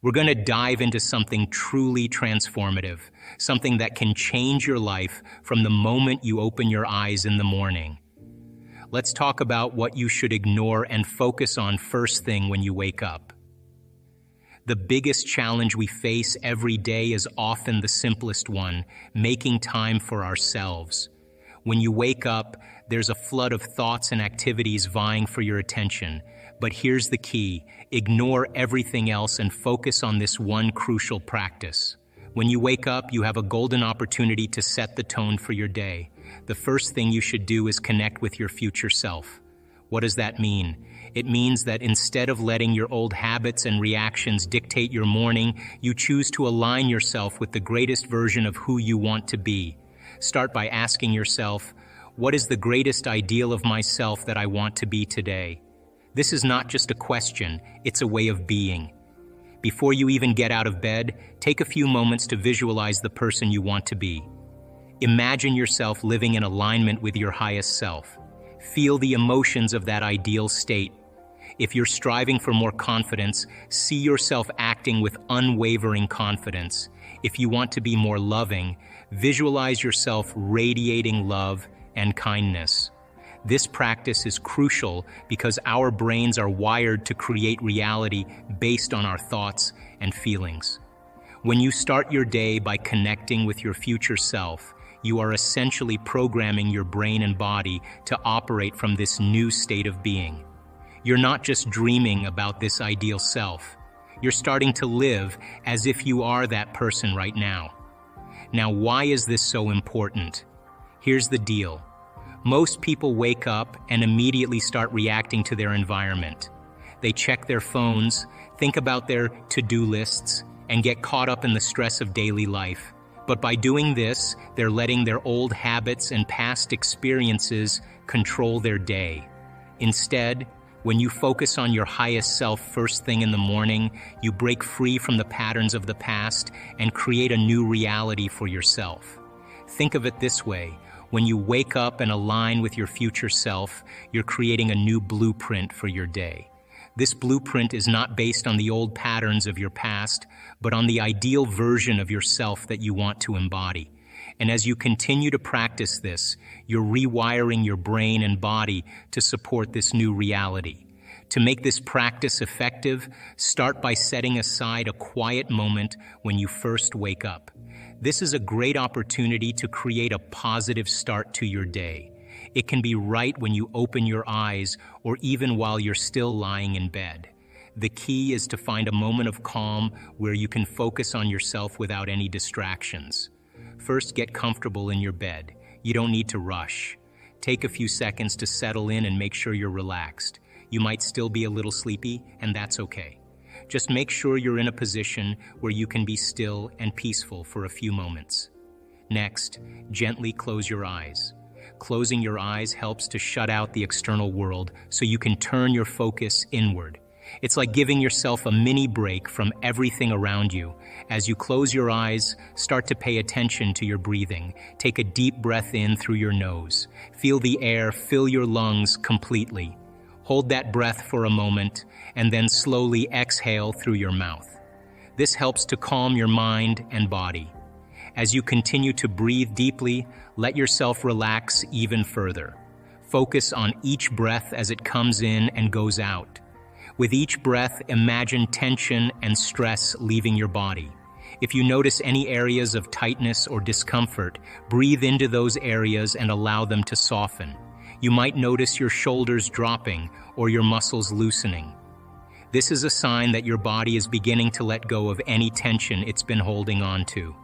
We're going to dive into something truly transformative, something that can change your life from the moment you open your eyes in the morning. Let's talk about what you should ignore and focus on first thing when you wake up. The biggest challenge we face every day is often the simplest one, making time for ourselves. When you wake up, there's a flood of thoughts and activities vying for your attention. But here's the key: ignore everything else and focus on this one crucial practice. When you wake up, you have a golden opportunity to set the tone for your day. The first thing you should do is connect with your future self. What does that mean? It means that instead of letting your old habits and reactions dictate your morning, you choose to align yourself with the greatest version of who you want to be. Start by asking yourself, what is the greatest ideal of myself that I want to be today? This is not just a question, it's a way of being. Before you even get out of bed, take a few moments to visualize the person you want to be. Imagine yourself living in alignment with your highest self. Feel the emotions of that ideal state. If you're striving for more confidence, see yourself acting with unwavering confidence. If you want to be more loving, visualize yourself radiating love and kindness. This practice is crucial because our brains are wired to create reality based on our thoughts and feelings. When you start your day by connecting with your future self, you are essentially programming your brain and body to operate from this new state of being. You're not just dreaming about this ideal self. You're starting to live as if you are that person right now. Now, why is this so important? Here's the deal. Most people wake up and immediately start reacting to their environment. They check their phones, think about their to-do lists, and get caught up in the stress of daily life. But by doing this, they're letting their old habits and past experiences control their day. Instead, when you focus on your highest self first thing in the morning, you break free from the patterns of the past and create a new reality for yourself. Think of it this way. When you wake up and align with your future self, you're creating a new blueprint for your day. This blueprint is not based on the old patterns of your past, but on the ideal version of yourself that you want to embody. And as you continue to practice this, you're rewiring your brain and body to support this new reality. To make this practice effective, start by setting aside a quiet moment when you first wake up. This is a great opportunity to create a positive start to your day. It can be right when you open your eyes or even while you're still lying in bed. The key is to find a moment of calm where you can focus on yourself without any distractions. First, get comfortable in your bed. You don't need to rush. Take a few seconds to settle in and make sure you're relaxed. You might still be a little sleepy, and that's okay. Just make sure you're in a position where you can be still and peaceful for a few moments. Next, gently close your eyes. Closing your eyes helps to shut out the external world so you can turn your focus inward. It's like giving yourself a mini break from everything around you. As you close your eyes, start to pay attention to your breathing. Take a deep breath in through your nose. Feel the air fill your lungs completely. Hold that breath for a moment, and then slowly exhale through your mouth. This helps to calm your mind and body. As you continue to breathe deeply, let yourself relax even further. Focus on each breath as it comes in and goes out. With each breath, imagine tension and stress leaving your body. If you notice any areas of tightness or discomfort, breathe into those areas and allow them to soften. You might notice your shoulders dropping or your muscles loosening. This is a sign that your body is beginning to let go of any tension it's been holding on to.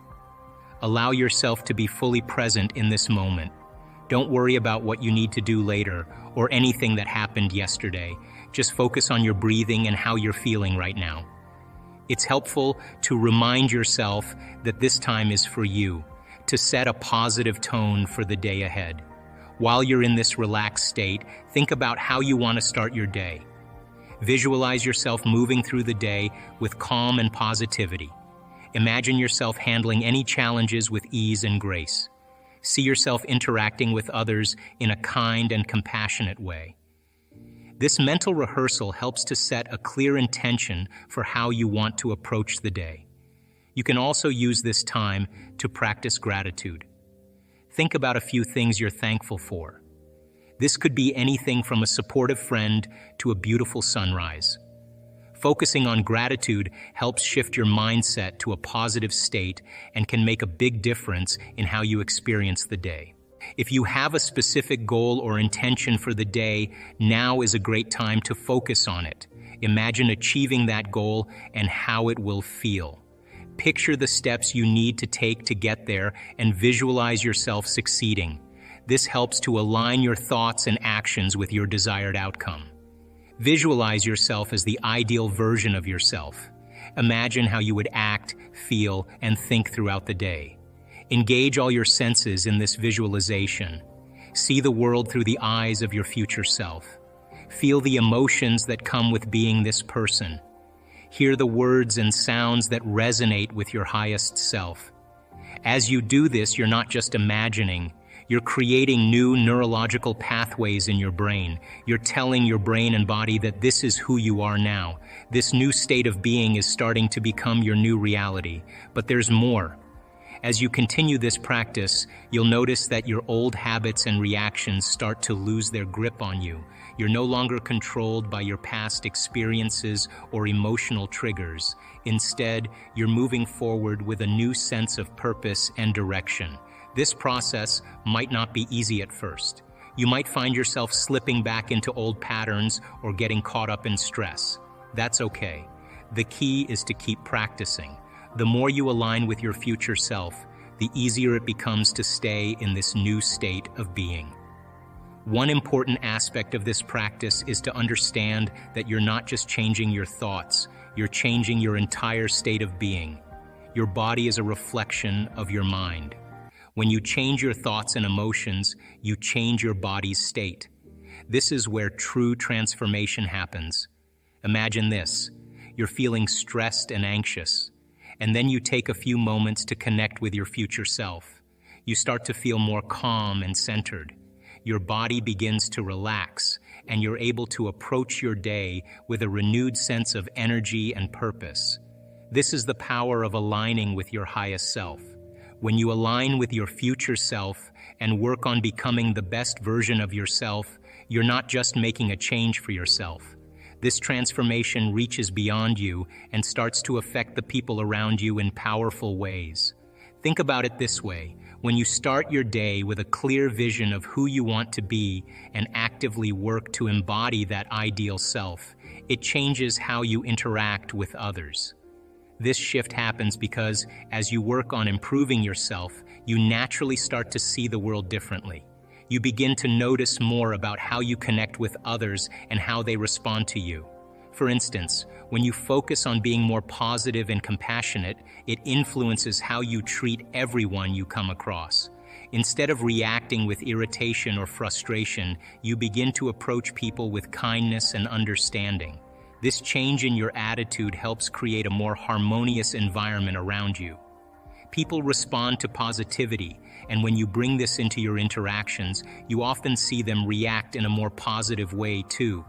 Allow yourself to be fully present in this moment. Don't worry about what you need to do later or anything that happened yesterday. Just focus on your breathing and how you're feeling right now. It's helpful to remind yourself that this time is for you, to set a positive tone for the day ahead. While you're in this relaxed state, think about how you want to start your day. Visualize yourself moving through the day with calm and positivity. Imagine yourself handling any challenges with ease and grace. See yourself interacting with others in a kind and compassionate way. This mental rehearsal helps to set a clear intention for how you want to approach the day. You can also use this time to practice gratitude. Think about a few things you're thankful for. This could be anything from a supportive friend to a beautiful sunrise. Focusing on gratitude helps shift your mindset to a positive state and can make a big difference in how you experience the day. If you have a specific goal or intention for the day, now is a great time to focus on it. Imagine achieving that goal and how it will feel. Picture the steps you need to take to get there and visualize yourself succeeding. This helps to align your thoughts and actions with your desired outcome. Visualize yourself as the ideal version of yourself. Imagine how you would act, feel, and think throughout the day. Engage all your senses in this visualization. See the world through the eyes of your future self. Feel the emotions that come with being this person. Hear the words and sounds that resonate with your highest self. As you do this, you're not just imagining, you're creating new neurological pathways in your brain. You're telling your brain and body that this is who you are now. This new state of being is starting to become your new reality. But there's more. As you continue this practice, you'll notice that your old habits and reactions start to lose their grip on you. You're no longer controlled by your past experiences or emotional triggers. Instead, you're moving forward with a new sense of purpose and direction. This process might not be easy at first. You might find yourself slipping back into old patterns or getting caught up in stress. That's okay. The key is to keep practicing. The more you align with your future self, the easier it becomes to stay in this new state of being. One important aspect of this practice is to understand that you're not just changing your thoughts, you're changing your entire state of being. Your body is a reflection of your mind. When you change your thoughts and emotions, you change your body's state. This is where true transformation happens. Imagine this. You're feeling stressed and anxious, and then you take a few moments to connect with your future self. You start to feel more calm and centered. Your body begins to relax, and you're able to approach your day with a renewed sense of energy and purpose. This is the power of aligning with your highest self. When you align with your future self and work on becoming the best version of yourself, you're not just making a change for yourself. This transformation reaches beyond you and starts to affect the people around you in powerful ways. Think about it this way. When you start your day with a clear vision of who you want to be and actively work to embody that ideal self, it changes how you interact with others. This shift happens because as you work on improving yourself, you naturally start to see the world differently. You begin to notice more about how you connect with others and how they respond to you. For instance, when you focus on being more positive and compassionate, it influences how you treat everyone you come across. Instead of reacting with irritation or frustration, you begin to approach people with kindness and understanding. This change in your attitude helps create a more harmonious environment around you. People respond to positivity, and when you bring this into your interactions, you often see them react in a more positive way too.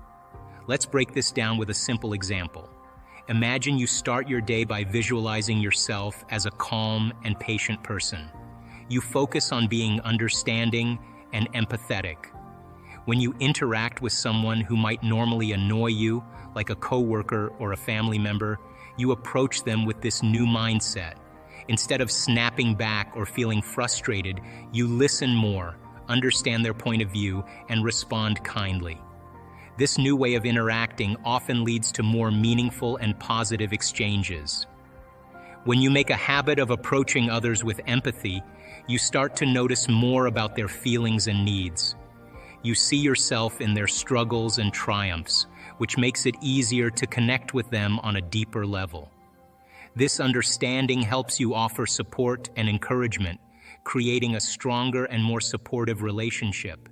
Let's break this down with a simple example. Imagine you start your day by visualizing yourself as a calm and patient person. You focus on being understanding and empathetic. When you interact with someone who might normally annoy you, like a coworker or a family member, you approach them with this new mindset. Instead of snapping back or feeling frustrated, you listen more, understand their point of view, and respond kindly. This new way of interacting often leads to more meaningful and positive exchanges. When you make a habit of approaching others with empathy, you start to notice more about their feelings and needs. You see yourself in their struggles and triumphs, which makes it easier to connect with them on a deeper level. This understanding helps you offer support and encouragement, creating a stronger and more supportive relationship.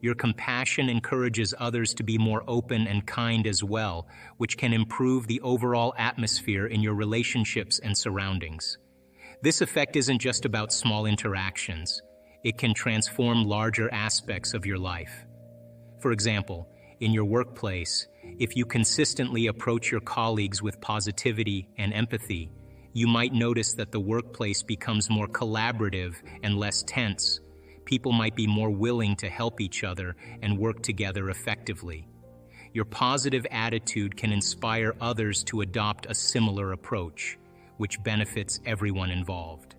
Your compassion encourages others to be more open and kind as well, which can improve the overall atmosphere in your relationships and surroundings. This effect isn't just about small interactions. It can transform larger aspects of your life. For example, In your workplace, if you consistently approach your colleagues with positivity and empathy, you might notice that the workplace becomes more collaborative and less tense. People might be more willing to help each other and work together effectively. Your positive attitude can inspire others to adopt a similar approach, which benefits everyone involved.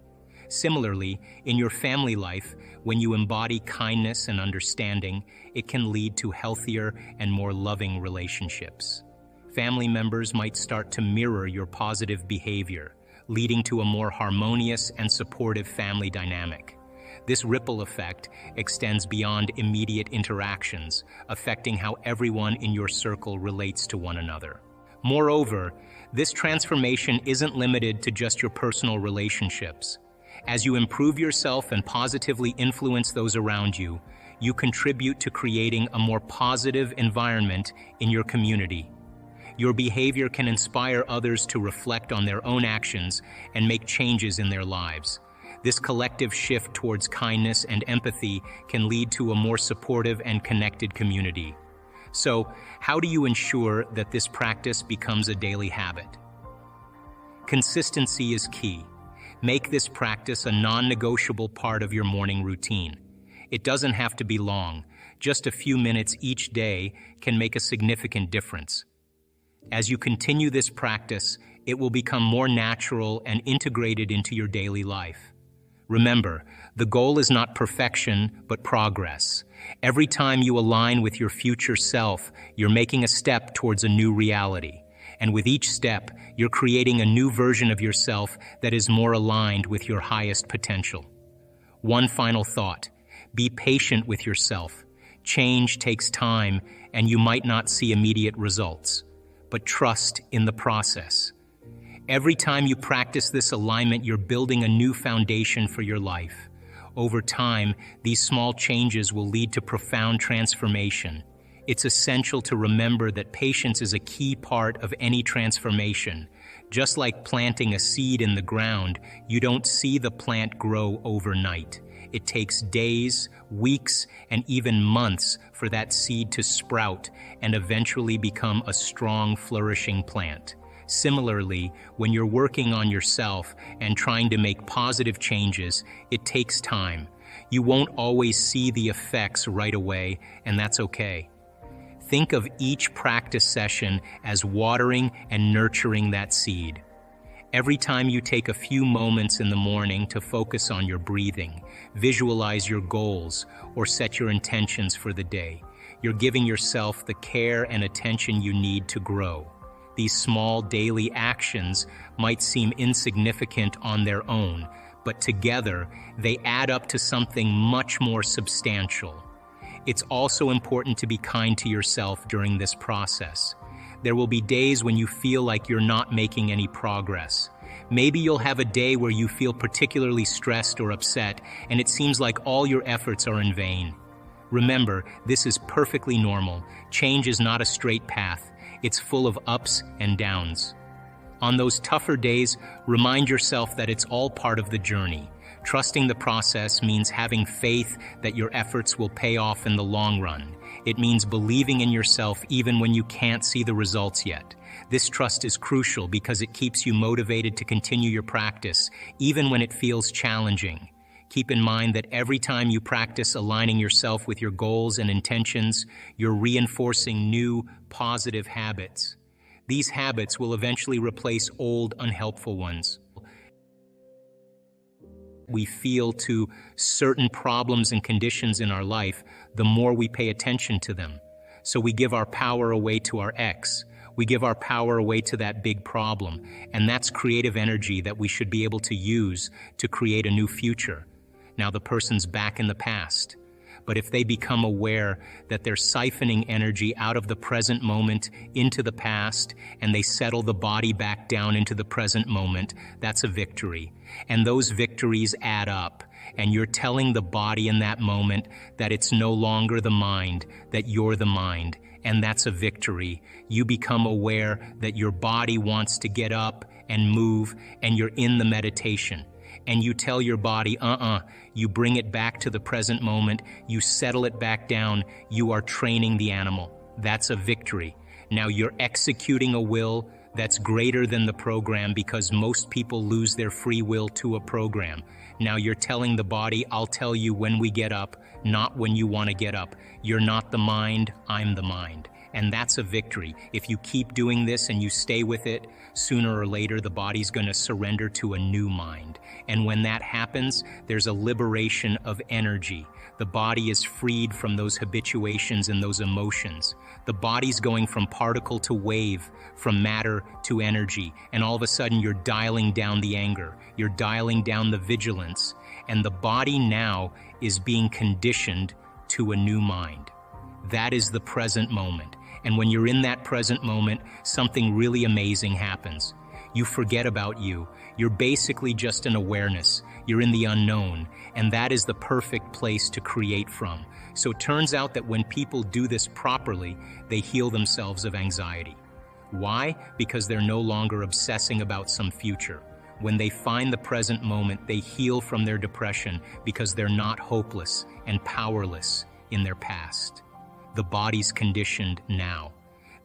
Similarly, in your family life, when you embody kindness and understanding, it can lead to healthier and more loving relationships. Family members might start to mirror your positive behavior, leading to a more harmonious and supportive family dynamic. This ripple effect extends beyond immediate interactions, affecting how everyone in your circle relates to one another. Moreover, this transformation isn't limited to just your personal relationships. As you improve yourself and positively influence those around you, you contribute to creating a more positive environment in your community. Your behavior can inspire others to reflect on their own actions and make changes in their lives. This collective shift towards kindness and empathy can lead to a more supportive and connected community. So, how do you ensure that this practice becomes a daily habit? Consistency is key. Make this practice a non-negotiable part of your morning routine. It doesn't have to be long. Just a few minutes each day can make a significant difference. As you continue this practice, it will become more natural and integrated into your daily life. Remember, the goal is not perfection, but progress. Every time you align with your future self, you're making a step towards a new reality. And with each step, you're creating a new version of yourself that is more aligned with your highest potential. One final thought: be patient with yourself. Change takes time, and you might not see immediate results, but trust in the process. Every time you practice this alignment, you're building a new foundation for your life. Over time, these small changes will lead to profound transformation. It's essential to remember that patience is a key part of any transformation. Just like planting a seed in the ground, you don't see the plant grow overnight. It takes days, weeks, and even months for that seed to sprout and eventually become a strong, flourishing plant. Similarly, when you're working on yourself and trying to make positive changes, it takes time. You won't always see the effects right away, and that's okay. Think of each practice session as watering and nurturing that seed. Every time you take a few moments in the morning to focus on your breathing, visualize your goals, or set your intentions for the day, you're giving yourself the care and attention you need to grow. These small daily actions might seem insignificant on their own, but together they add up to something much more substantial. It's also important to be kind to yourself during this process. There will be days when you feel like you're not making any progress. Maybe you'll have a day where you feel particularly stressed or upset, and it seems like all your efforts are in vain. Remember, this is perfectly normal. Change is not a straight path. It's full of ups and downs. On those tougher days, remind yourself that it's all part of the journey. Trusting the process means having faith that your efforts will pay off in the long run. It means believing in yourself even when you can't see the results yet. This trust is crucial because it keeps you motivated to continue your practice, even when it feels challenging. Keep in mind that every time you practice aligning yourself with your goals and intentions, you're reinforcing new, positive habits. These habits will eventually replace old, unhelpful ones. We feel to certain problems and conditions in our life, the more we pay attention to them. So we give our power away to our ex. We give our power away to that big problem. And that's creative energy that we should be able to use to create a new future. Now the person's back in the past. But if they become aware that they're siphoning energy out of the present moment into the past, and they settle the body back down into the present moment, that's a victory. And those victories add up, and you're telling the body in that moment that it's no longer the mind, that you're the mind, and that's a victory. You become aware that your body wants to get up and move, and you're in the meditation. And you tell your body, you bring it back to the present moment, you settle it back down, you are training the animal. That's a victory. Now you're executing a will that's greater than the program, because most people lose their free will to a program. Now you're telling the body, I'll tell you when we get up, not when you want to get up. You're not the mind, I'm the mind. And that's a victory. If you keep doing this and you stay with it, sooner or later the body's going to surrender to a new mind. And when that happens, there's a liberation of energy. The body is freed from those habituations and those emotions. The body's going from particle to wave, from matter to energy. And all of a sudden you're dialing down the anger, you're dialing down the vigilance, and the body now is being conditioned to a new mind. That is the present moment. And when you're in that present moment, something really amazing happens. You forget about you. You're basically just an awareness. You're in the unknown, and that is the perfect place to create from. So it turns out that when people do this properly, they heal themselves of anxiety. Why? Because they're no longer obsessing about some future. When they find the present moment, they heal from their depression because they're not hopeless and powerless in their past. The body's conditioned now.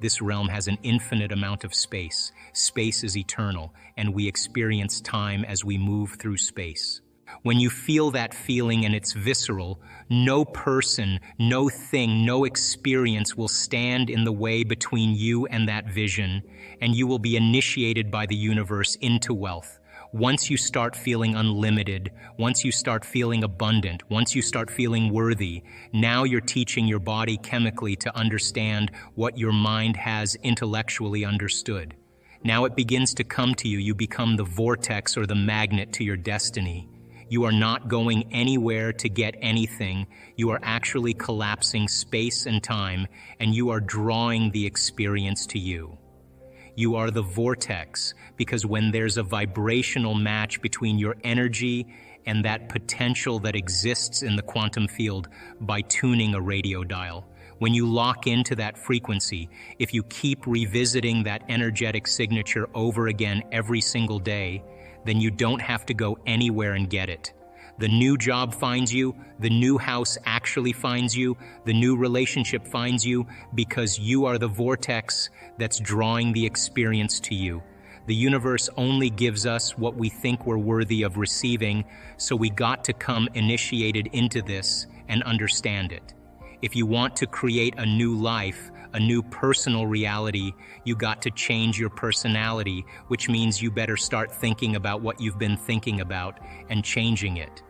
This realm has an infinite amount of space. Space is eternal, and we experience time as we move through space. When you feel that feeling and it's visceral, no person, no thing, no experience will stand in the way between you and that vision, and you will be initiated by the universe into wealth. Once you start feeling unlimited, once you start feeling abundant, once you start feeling worthy, now you're teaching your body chemically to understand what your mind has intellectually understood. Now it begins to come to you. You become the vortex or the magnet to your destiny. You are not going anywhere to get anything. You are actually collapsing space and time, and you are drawing the experience to you. You are the vortex, because when there's a vibrational match between your energy and that potential that exists in the quantum field by tuning a radio dial, when you lock into that frequency, if you keep revisiting that energetic signature over again every single day, then you don't have to go anywhere and get it. The new job finds you, the new house actually finds you, the new relationship finds you, because you are the vortex that's drawing the experience to you. The universe only gives us what we think we're worthy of receiving, so we got to come initiated into this and understand it. If you want to create a new life, a new personal reality, you got to change your personality, which means you better start thinking about what you've been thinking about and changing it.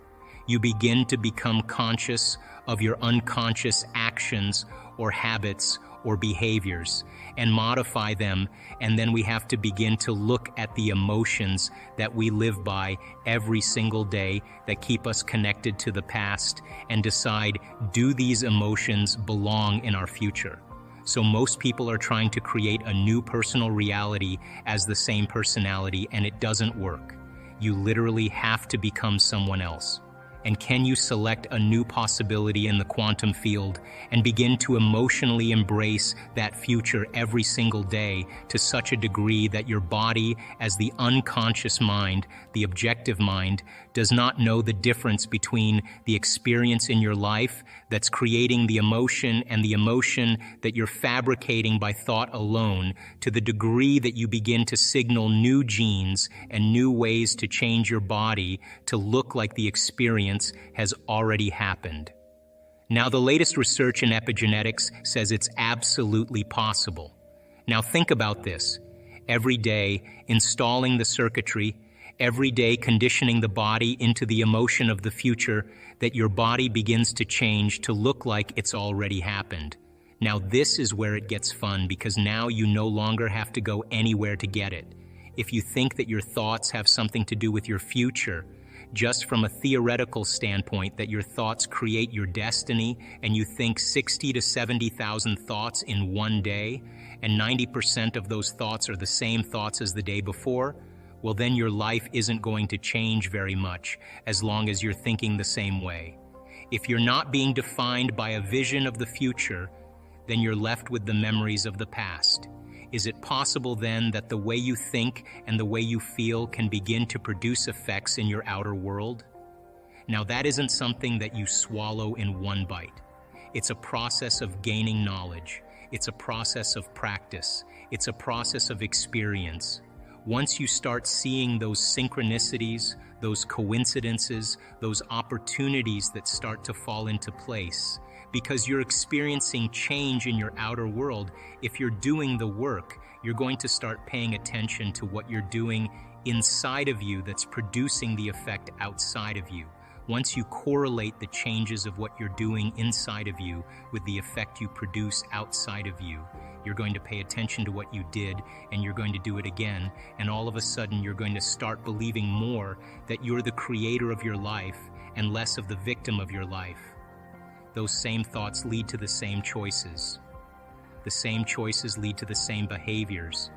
You begin to become conscious of your unconscious actions or habits or behaviors and modify them, and then we have to begin to look at the emotions that we live by every single day that keep us connected to the past and decide, do these emotions belong in our future? So most people are trying to create a new personal reality as the same personality, and it doesn't work. You literally have to become someone else. And can you select a new possibility in the quantum field and begin to emotionally embrace that future every single day to such a degree that your body, as the unconscious mind, the objective mind, does not know the difference between the experience in your life that's creating the emotion and the emotion that you're fabricating by thought alone, to the degree that you begin to signal new genes and new ways to change your body to look like the experience has already happened. Now, the latest research in epigenetics says it's absolutely possible. Now think about this. Every day, installing the circuitry, every day conditioning the body into the emotion of the future, that your body begins to change to look like it's already happened. Now this is where it gets fun, because now you no longer have to go anywhere to get it. If you think that your thoughts have something to do with your future, just from a theoretical standpoint, that your thoughts create your destiny, and you think 60 to 70,000 thoughts in one day, and 90% of those thoughts are the same thoughts as the day before, well, then your life isn't going to change very much as long as you're thinking the same way. If you're not being defined by a vision of the future, then you're left with the memories of the past. Is it possible then that the way you think and the way you feel can begin to produce effects in your outer world? Now, that isn't something that you swallow in one bite. It's a process of gaining knowledge. It's a process of practice. It's a process of experience. Once you start seeing those synchronicities, those coincidences, those opportunities that start to fall into place, because you're experiencing change in your outer world, if you're doing the work, you're going to start paying attention to what you're doing inside of you that's producing the effect outside of you. Once you correlate the changes of what you're doing inside of you with the effect you produce outside of you, you're going to pay attention to what you did, and you're going to do it again, and all of a sudden you're going to start believing more that you're the creator of your life and less of the victim of your life. Those same thoughts lead to the same choices. The same choices lead to the same behaviors.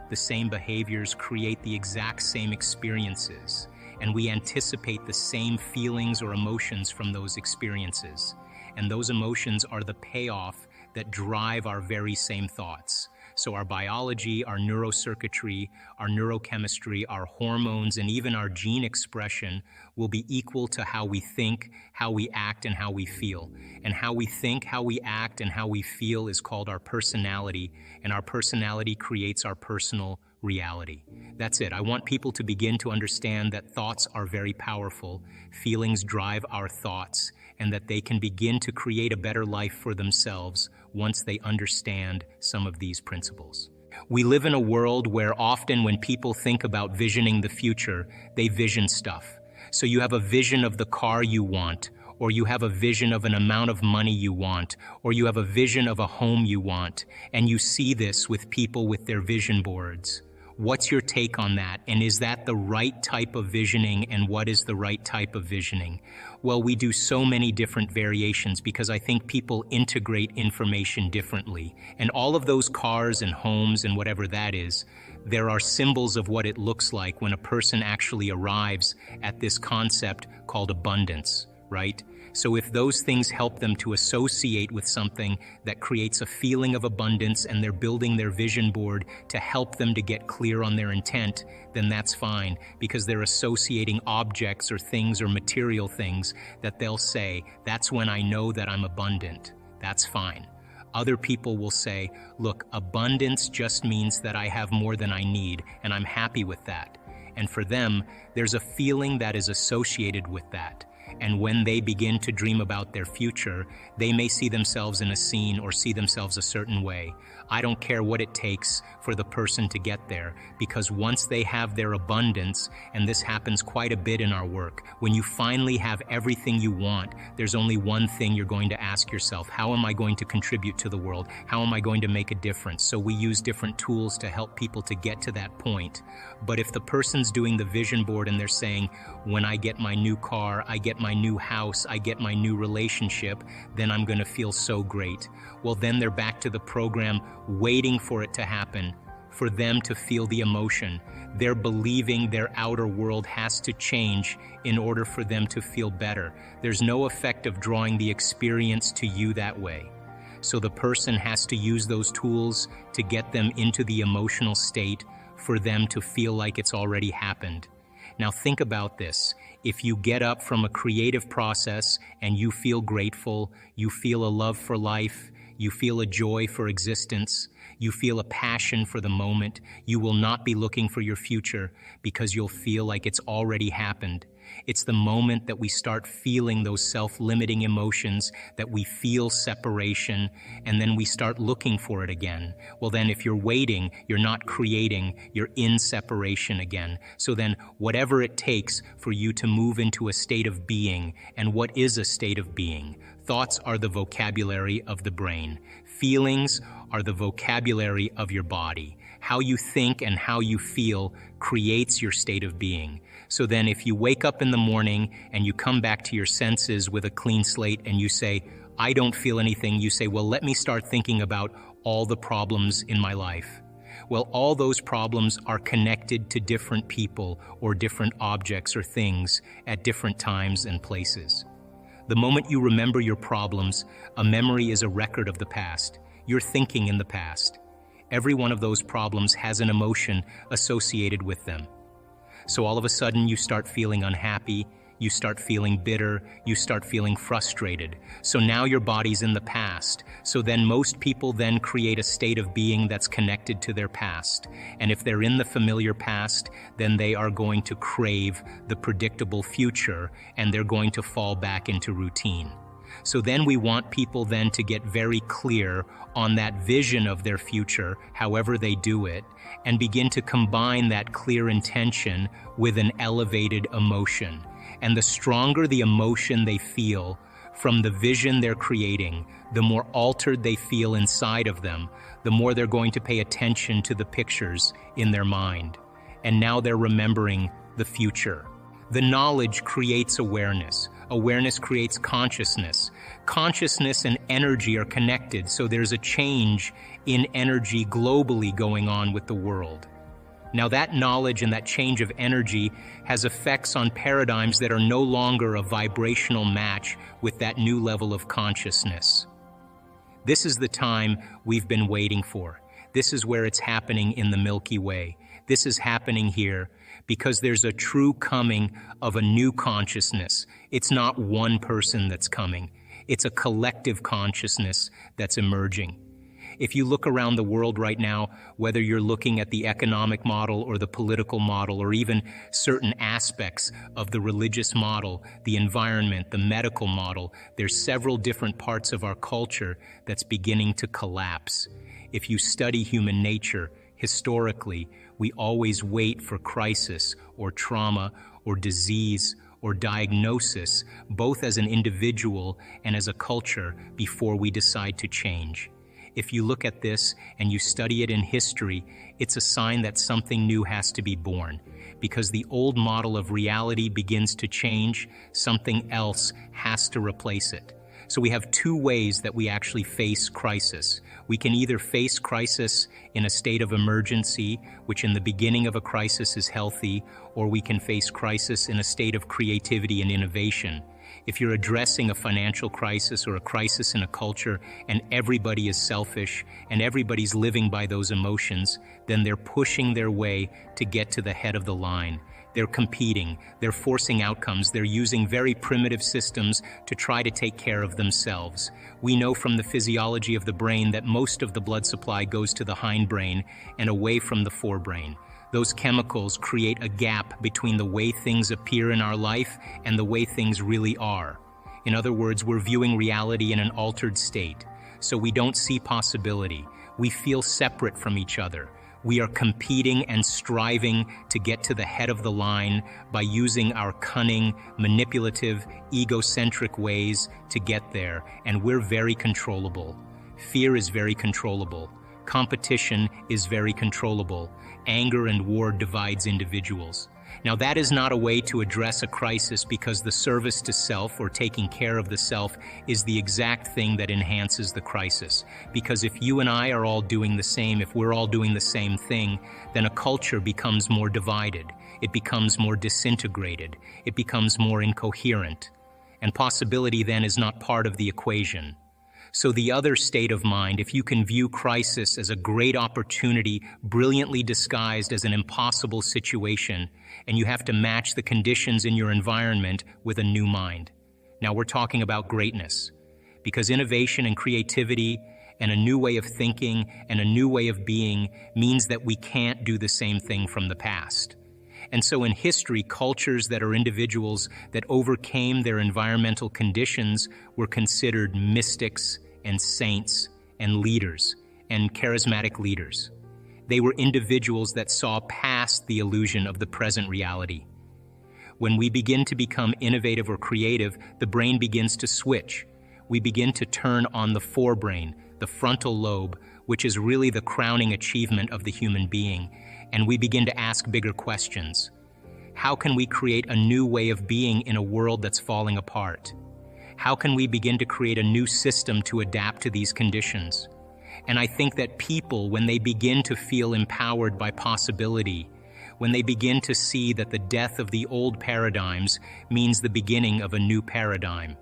The same behaviors create the exact same experiences, and we anticipate the same feelings or emotions from those experiences. And those emotions are the payoff that drive our very same thoughts. So our biology, our neurocircuitry, our neurochemistry, our hormones, and even our gene expression will be equal to how we think, how we act, and how we feel. And how we think, how we act, and how we feel is called our personality, and our personality creates our personal reality. That's it. I want people to begin to understand that thoughts are very powerful, feelings drive our thoughts, and that they can begin to create a better life for themselves once they understand some of these principles. We live in a world where often when people think about visioning the future, they vision stuff. So you have a vision of the car you want, or you have a vision of an amount of money you want, or you have a vision of a home you want, and you see this with people with their vision boards. What's your take on that? And is that the right type of visioning? And what is the right type of visioning? Well, we do so many different variations because I think people integrate information differently. And all of those cars and homes and whatever that is, there are symbols of what it looks like when a person actually arrives at this concept called abundance, right? So if those things help them to associate with something that creates a feeling of abundance and they're building their vision board to help them to get clear on their intent, then that's fine, because they're associating objects or things or material things that they'll say, that's when I know that I'm abundant. That's fine. Other people will say, look, abundance just means that I have more than I need, and I'm happy with that. And for them, there's a feeling that is associated with that. And when they begin to dream about their future, they may see themselves in a scene or see themselves a certain way. I don't care what it takes for the person to get there, because once they have their abundance, and this happens quite a bit in our work, when you finally have everything you want, there's only one thing you're going to ask yourself: how am I going to contribute to the world? How am I going to make a difference? So we use different tools to help people to get to that point. But if the person's doing the vision board and they're saying, when I get my new car, I get my new house, I get my new relationship, then I'm going to feel so great. Well, then they're back to the program, waiting for it to happen, for them to feel the emotion. They're believing their outer world has to change in order for them to feel better. There's no effect of drawing the experience to you that way. So the person has to use those tools to get them into the emotional state for them to feel like it's already happened. Now think about this. If you get up from a creative process and you feel grateful, you feel a love for life, you feel a joy for existence, you feel a passion for the moment, you will not be looking for your future because you'll feel like it's already happened. It's the moment that we start feeling those self-limiting emotions, that we feel separation, and then we start looking for it again. Well then, if you're waiting, you're not creating, you're in separation again. So then, whatever it takes for you to move into a state of being, and what is a state of being? Thoughts are the vocabulary of the brain. Feelings are the vocabulary of your body. How you think and how you feel creates your state of being. So then if you wake up in the morning and you come back to your senses with a clean slate and you say, I don't feel anything, you say, well, let me start thinking about all the problems in my life. Well, all those problems are connected to different people or different objects or things at different times and places. The moment you remember your problems, a memory is a record of the past. You're thinking in the past. Every one of those problems has an emotion associated with them. So all of a sudden you start feeling unhappy, you start feeling bitter, you start feeling frustrated. So now your body's in the past. So then most people then create a state of being that's connected to their past. And if they're in the familiar past, then they are going to crave the predictable future, and they're going to fall back into routine. So then we want people then to get very clear on that vision of their future, however they do it, and begin to combine that clear intention with an elevated emotion. And the stronger the emotion they feel from the vision they're creating, the more altered they feel inside of them, the more they're going to pay attention to the pictures in their mind. And now they're remembering the future. The knowledge creates awareness. Awareness creates consciousness. Consciousness and energy are connected, so there's a change in energy globally going on with the world. Now that knowledge and that change of energy has effects on paradigms that are no longer a vibrational match with that new level of consciousness. This is the time we've been waiting for. This is where it's happening in the Milky Way. This is happening here because there's a true coming of a new consciousness. It's not one person that's coming. It's a collective consciousness that's emerging. If you look around the world right now, whether you're looking at the economic model or the political model or even certain aspects of the religious model, the environment, the medical model, there's several different parts of our culture that's beginning to collapse. If you study human nature, historically, we always wait for crisis or trauma or disease or diagnosis, both as an individual and as a culture, before we decide to change. If you look at this and you study it in history, it's a sign that something new has to be born. Because the old model of reality begins to change, something else has to replace it. So we have two ways that we actually face crisis. We can either face crisis in a state of emergency, which in the beginning of a crisis is healthy, or we can face crisis in a state of creativity and innovation. If you're addressing a financial crisis or a crisis in a culture and everybody is selfish and everybody's living by those emotions, then they're pushing their way to get to the head of the line. They're competing, they're forcing outcomes, they're using very primitive systems to try to take care of themselves. We know from the physiology of the brain that most of the blood supply goes to the hindbrain and away from the forebrain. Those chemicals create a gap between the way things appear in our life and the way things really are. In other words, we're viewing reality in an altered state. So we don't see possibility. We feel separate from each other. We are competing and striving to get to the head of the line by using our cunning, manipulative, egocentric ways to get there, and we're very controllable. Fear is very controllable. Competition is very controllable. Anger and war divides individuals. Now, that is not a way to address a crisis, because the service to self, or taking care of the self, is the exact thing that enhances the crisis. Because if you and I are all doing the same, if we're all doing the same thing, then a culture becomes more divided. It becomes more disintegrated. It becomes more incoherent. And possibility then is not part of the equation. So the other state of mind, if you can view crisis as a great opportunity, brilliantly disguised as an impossible situation, and you have to match the conditions in your environment with a new mind. Now we're talking about greatness, because innovation and creativity and a new way of thinking and a new way of being means that we can't do the same thing from the past. And so in history, cultures that are individuals that overcame their environmental conditions were considered mystics and saints and leaders and charismatic leaders. They were individuals that saw past the illusion of the present reality. When we begin to become innovative or creative, the brain begins to switch. We begin to turn on the forebrain, the frontal lobe, which is really the crowning achievement of the human being, and we begin to ask bigger questions. How can we create a new way of being in a world that's falling apart? How can we begin to create a new system to adapt to these conditions? And I think that people, when they begin to feel empowered by possibility, when they begin to see that the death of the old paradigms means the beginning of a new paradigm.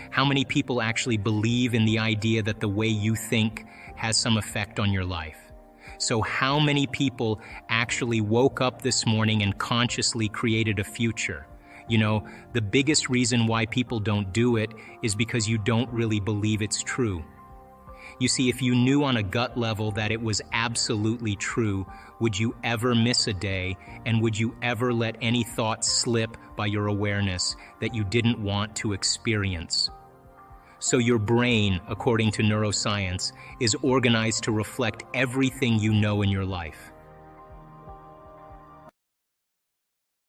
How many people actually believe in the idea that the way you think has some effect on your life? So how many people actually woke up this morning and consciously created a future? You know, the biggest reason why people don't do it is because you don't really believe it's true. You see, if you knew on a gut level that it was absolutely true, would you ever miss a day, and would you ever let any thought slip by your awareness that you didn't want to experience? So your brain, according to neuroscience, is organized to reflect everything you know in your life.